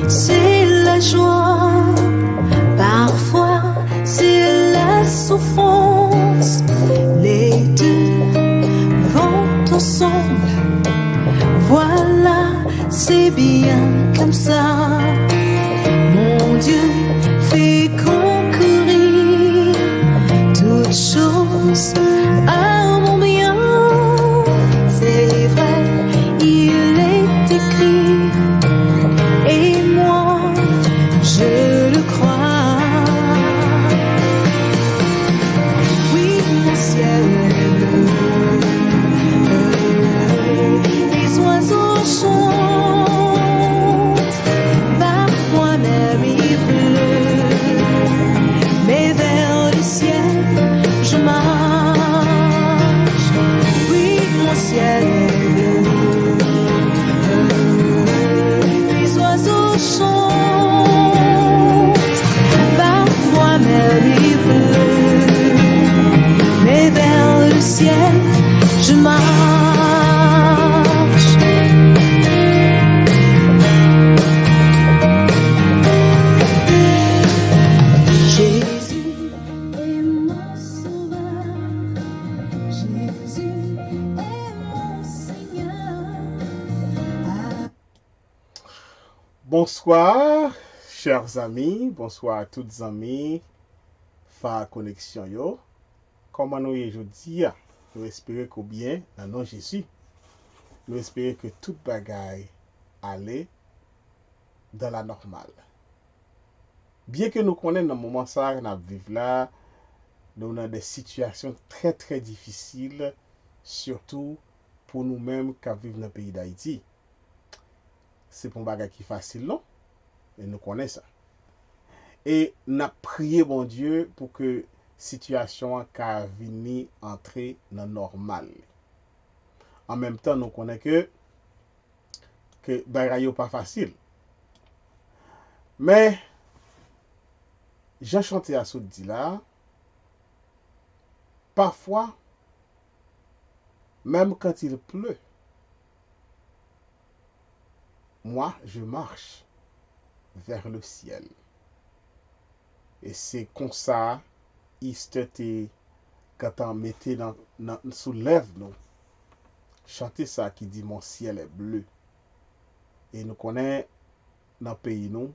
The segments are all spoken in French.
c'est la joie, parfois c'est la souffrance. Les deux vont ensemble, voilà, c'est bien comme ça. Mon Dieu fait concourir toutes choses à mon bien. C'est vrai, il est écrit, et moi je le crois. Oui, mon ciel est bleu, les oiseaux chantent, parfois même il pleut, mais vers le ciel je marche. Oui, mon ciel est bleu, les oiseaux chantent, parfois même il pleut, mais vers le ciel je marche. Jésus est mon sauveur, Jésus est mon Seigneur. Bonsoir, chers amis, bonsoir à toutes amis, fa connexion yo. Comment nous y aujourd'hui? Nous espérons que bien, dans nom Jésus. Nous espérons que toute bagaille allait dans la normale. Bien que nous connaissons dans le moment ça, nous vivons là, nous avons des situations très très difficiles, surtout pour nous-mêmes qui vivons dans le pays d'Haïti. C'est pas un bagage qui est facile, non? Mais nous connaissons ça. Et nous avons prié, bon Dieu, pour que la situation ait venu entrer dans le normal. En même temps, nous connaissons que le bagage n'est pas facile. Mais, j'ai chanté à ce dit là, parfois, même quand il pleut, moi, je marche vers le ciel. Et c'est comme ça, Isté, quand on mettait sous lèvres, nous, chanter ça qui dit mon ciel est bleu. Et nous connaissons dans le pays, nous,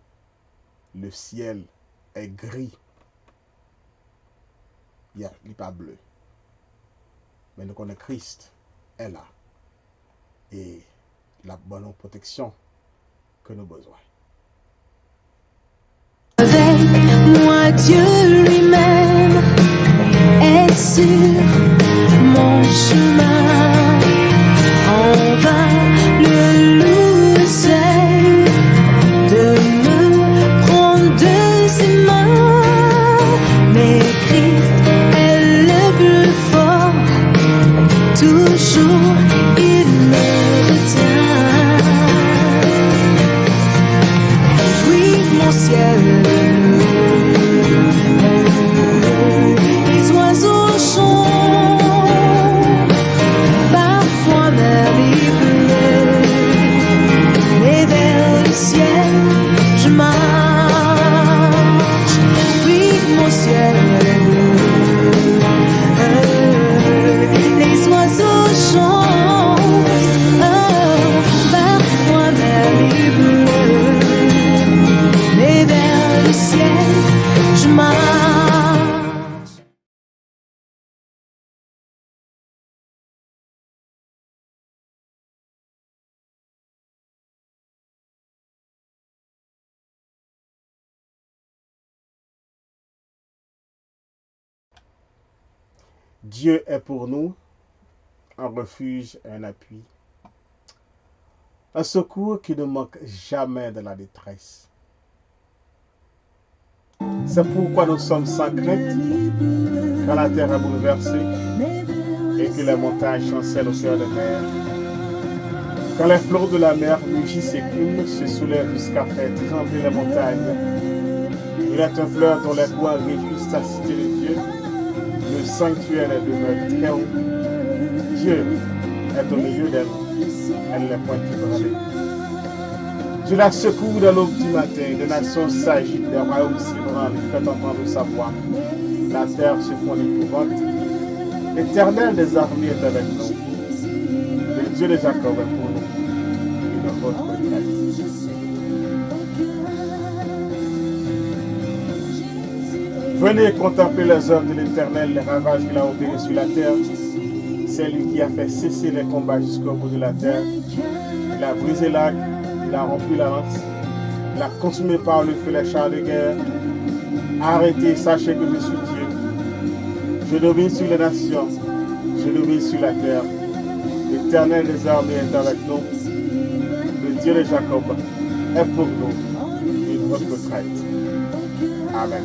le ciel est gris. Il n'est pas bleu. Mais nous connaissons Christ est là. Et la bonne protection que nous avons besoin. Avec moi, Dieu lui-même est sur mon chemin. En vain, le loup essaie de me prendre de ses mains, mais Christ est le plus fort. Toujours, il me retient. Oui, mon ciel est bleu, les oiseaux chantent, parfois même il pleut, mais vers le ciel je marche. Oui, mon ciel est bleu, les oiseaux chantent, parfois même il pleut, mais vers le ciel je marche. Dieu est pour nous un refuge et un appui, un secours qui ne manque jamais de la détresse. C'est pourquoi nous sommes sans crainte quand la terre est bouleversée et que les montagnes chancellent au cœur de mer. Quand les flots de la mer mugissent et écument, se soulèvent jusqu'à faire trembler les montagnes. Il est un fleuve dont les courants réjouissent la cité de Dieu. Le sanctuaire est demeure très haut. Dieu est au milieu d'elle. Elle n'est point ébranlée. Tu l'as secoué dans l'aube du matin, des nations s'agitent, des royaumes s'ébranlent, il fait entendre sa voix. La terre se fond d'épouvante. L'Éternel des armées est avec nous. Le Dieu de Jacob est pour nous. Et de votre retraite. Venez contempler les œuvres de l'Éternel, les ravages qu'il a opérés sur la terre. C'est lui qui a fait cesser les combats jusqu'au bout de la terre. Il a brisé l'arc, il a rompu la lance, il a consumé par le feu les chars de guerre. Arrêtez, sachez que je suis Dieu. Je domine sur les nations, je domine sur la terre. L'Éternel des armées est avec nous. Le Dieu de Jacob est pour nous et notre retraite. Amen.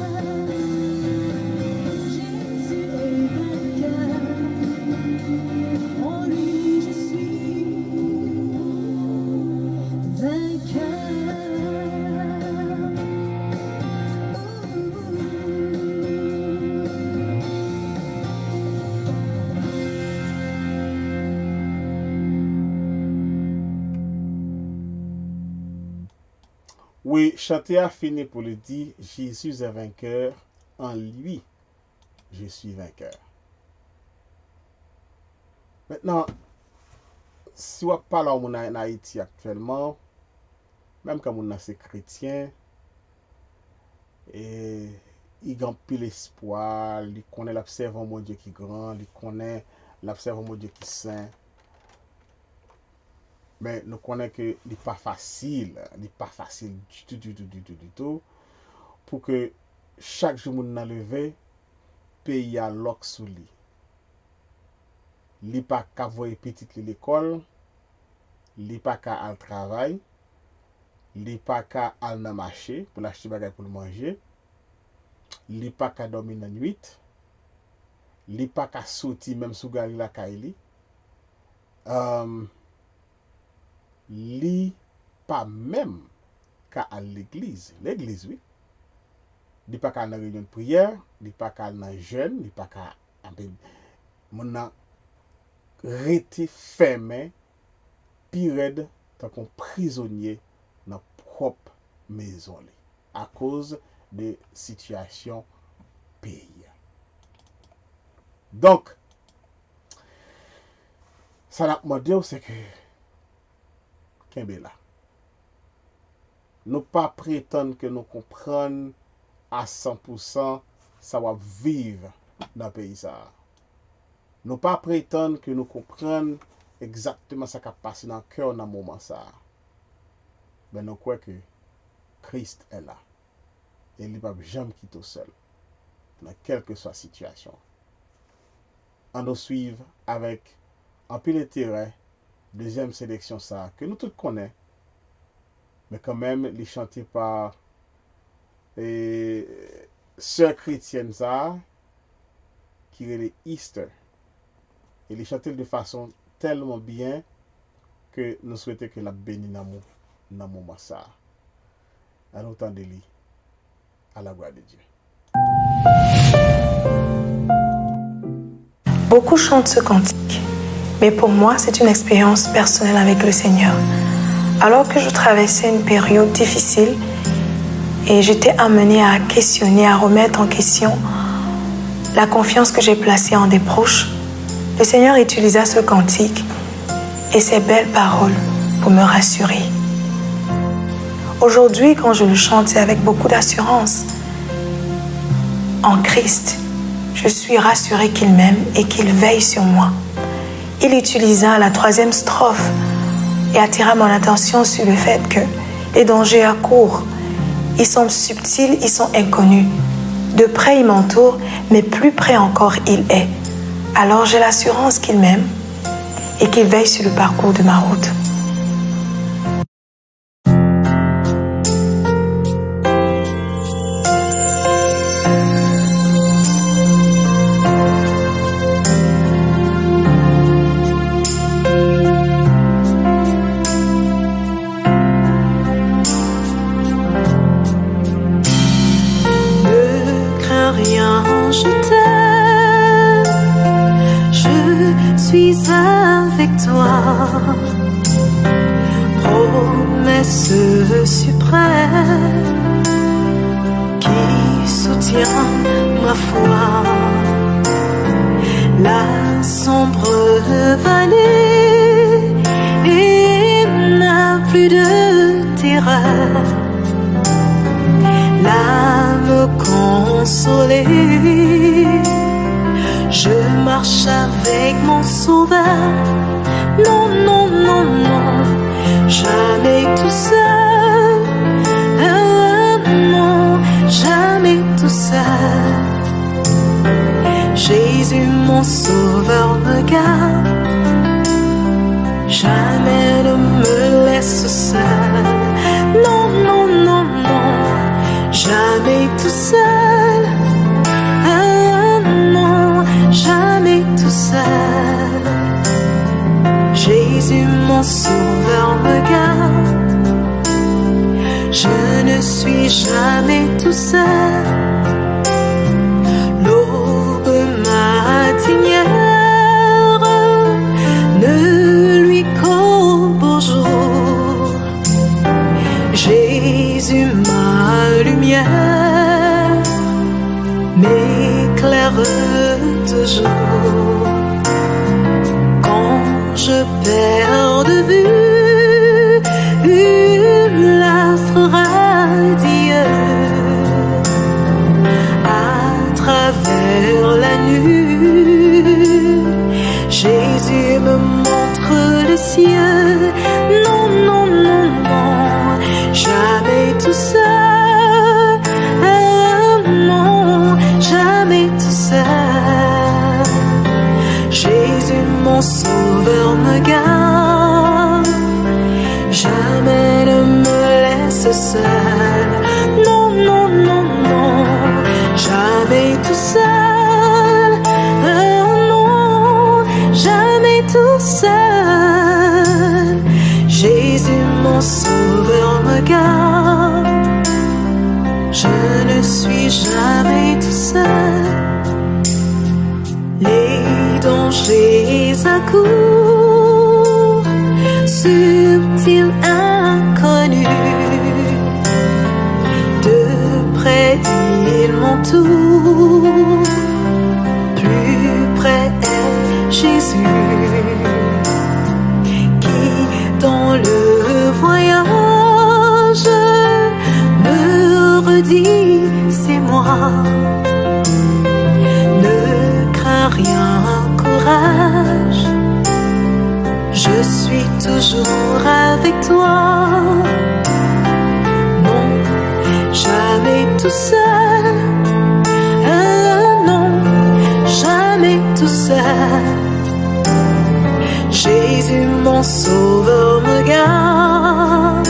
Oui, chanter a fini pour le dire, Jésus est vainqueur, en lui, je suis vainqueur. Maintenant, si on parle en Haïti actuellement, même quand on est chrétien, et il a pile l'espoir, il connaît l'observant mon Dieu qui est grand, il connaît l'observant mon Dieu qui est saint. Mais nous connaissons que ce n'est pas facile, du tout, pour que chaque jour nous levé, pays à l'oc sous lui. Il n'est pas qu'à voir petit l'école, il n'est pas qu'à aller travail, il n'est pas qu'à aller dans le marché pour l'acheter des pour le manger, il n'est pas qu'à dormir la nuit, il n'est pas qu'à sortir même sous la caille. Li pas même qu'à à l'église. L'église, oui. Li pas qu'à dans réunion de prière, li pas qu'à dans jeûne, li pas qu'à mon a rete fermé, pi raide, tant qu'on prisonnier dans propre maison li, à cause de situation pays. Donc, ça n'a pas dit c'est que là. Nous pas prétendre que nous comprenons à 100% ça va vivre dans le pays. Nous pas prétendre que nous comprenons exactement ce qui passe dans le cœur dans le moment. Mais nous croyons que Christ est là. Et il ne va jamais quitter seul. Dans quelle que soit la situation. On nous suivre avec un peu d'intérêt. Deuxième sélection ça que nous tous connaissons, mais quand même les chantés par sœur chrétienne ça qui est les Easter et les chantés de façon tellement bien que nous souhaitons que la bénisse dans mon ça. À l'autant de lui, à la gloire de Dieu. Beaucoup chantent ce cantique. Mais pour moi, c'est une expérience personnelle avec le Seigneur. Alors que je traversais une période difficile et j'étais amenée à questionner, à remettre en question la confiance que j'ai placée en des proches, le Seigneur utilisa ce cantique et ces belles paroles pour me rassurer. Aujourd'hui, quand je le chante, c'est avec beaucoup d'assurance. En Christ, je suis rassurée qu'il m'aime et qu'il veille sur moi. Il utilisa la 3e strophe et attira mon attention sur le fait que les dangers accourent. Ils sont subtils, ils sont inconnus. De près, il m'entoure, mais plus près encore, il est. Alors j'ai l'assurance qu'il m'aime et qu'il veille sur le parcours de ma route. promesse suprême qui soutient ma foi. La sombre vallée et n'a plus de terreur. L'âme consolée, je marche avec mon sauveur. Non, non, non, non, jamais tout seul. Non, jamais tout seul. Jésus, mon sauveur, me garde. Jamais ne me laisse seul. Non, non, non, non, jamais tout seul. Non, jamais tout seul. Jésus, mon sauveur, me garde. Je ne suis jamais tout seul. L'aube matinière ne lui qu'au beau jour. Jésus, ma lumière, m'éclaire toujours. Quand je perds de vue l'astre radieux à travers la nuit, Jésus me montre les cieux. Non, non, non, non, jamais tout seul. Non, jamais tout seul. Jésus, mon sauveur, me garde. Jamais ne me laisse seul. Non, non, non, non, jamais tout seul. Non, jamais tout seul. Jésus, mon sauveur, me garde. Je ne suis jamais tout seul. Les dangers accourent, subtils, inconnus. De près ils m'entourent, plus près est Jésus, qui dans le voyage me redit c'est moi. Ne crains rien, courage, je suis toujours avec toi. Non, jamais tout seul. Non, jamais tout seul. Jésus, mon sauveur, me garde.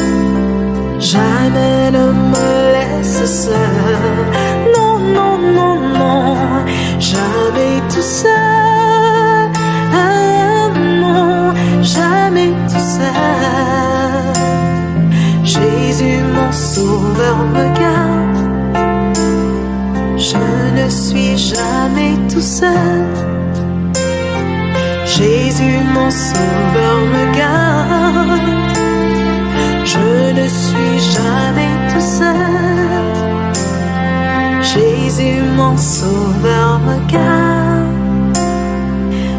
Jamais ne me laisse seul. Non, non, non, non, jamais tout seul. Non, jamais tout seul. Jésus, mon sauveur, me garde. Je ne suis jamais tout seul. Jésus, mon sauveur, me garde. Je ne suis jamais tout seul. Jésus, mon sauveur, me garde.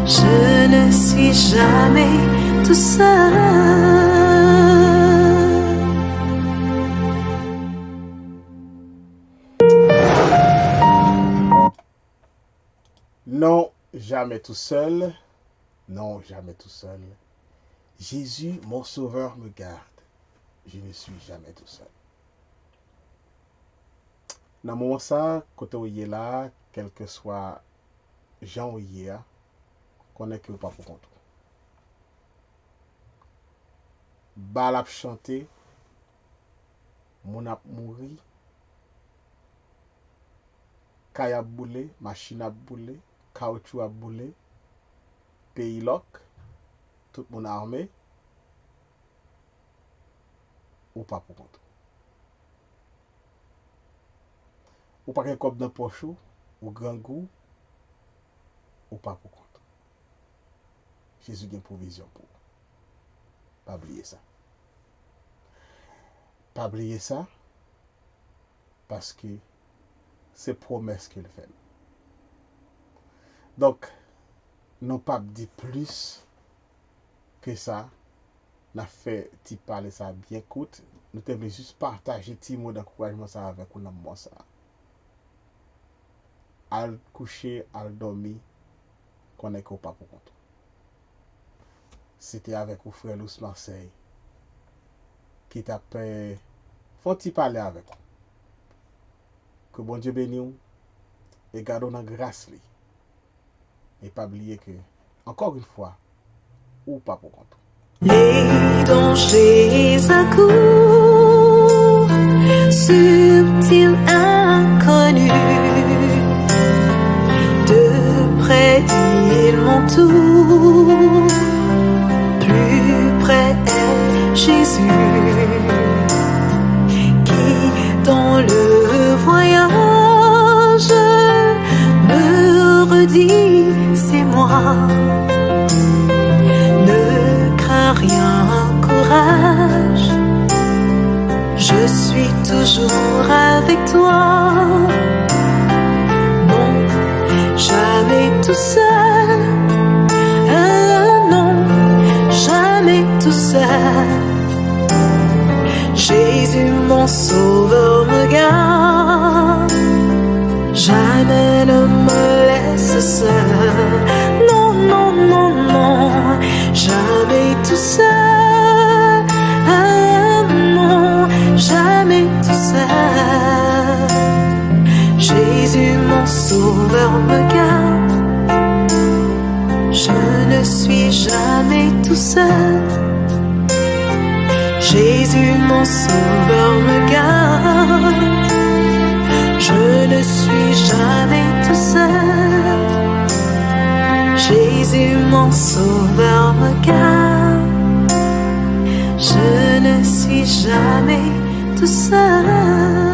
Je ne suis jamais tout seul. Non, jamais tout seul. Non, jamais tout seul. Jésus, mon sauveur, me garde. Je ne suis jamais tout seul. Dans le moment ça, quand on est là, quel que soit Jean ou hier, qu'on est que pas pour compte. Bal ap chanté, moun ap mouri, kay ap boule, machine ap boule, caoutchouc ap boule, pays lock, tout moun armé, ou pas pour compte. Ou pas gen kop dans poche ou grand goût, ou pas pour compte. Jésus gen provision pour. Pas oublier ça. pas oublier ça, parce que c'est promesse qu'il fait. Donc, non pas dire plus que ça, n'a fait ti parler ça bien coûte, nous devons juste partager ti mot d'encouragement ça avec nous dans ça. Al coucher, al dormir, qu'on est pas pour compte. C'était avec mon frère Lous Marseille qui t'a fait faut-il parler avec vous. Que bon Dieu bénisse et garde dans grâce lui. Et pas oublier que encore une fois ou pas pour compte. Les dangers accourent, subtils, inconnus. De près, ils m'entourent. Plus près est Jésus, qui dans le voyage me redit, c'est moi. Rien, courage, je suis toujours avec toi. Non, jamais tout seul. Non, jamais tout seul. Jésus, mon sauveur, me garde. Jamais ne me laisse seul. Non, non, non, non. Jamais tout seul, non, jamais tout seul. Jésus, mon sauveur, me garde. Je ne suis jamais tout seul. Jésus, mon sauveur, me garde. Je ne suis jamais tout seul. Jésus, mon sauveur, me garde. Je ne suis jamais tout seul.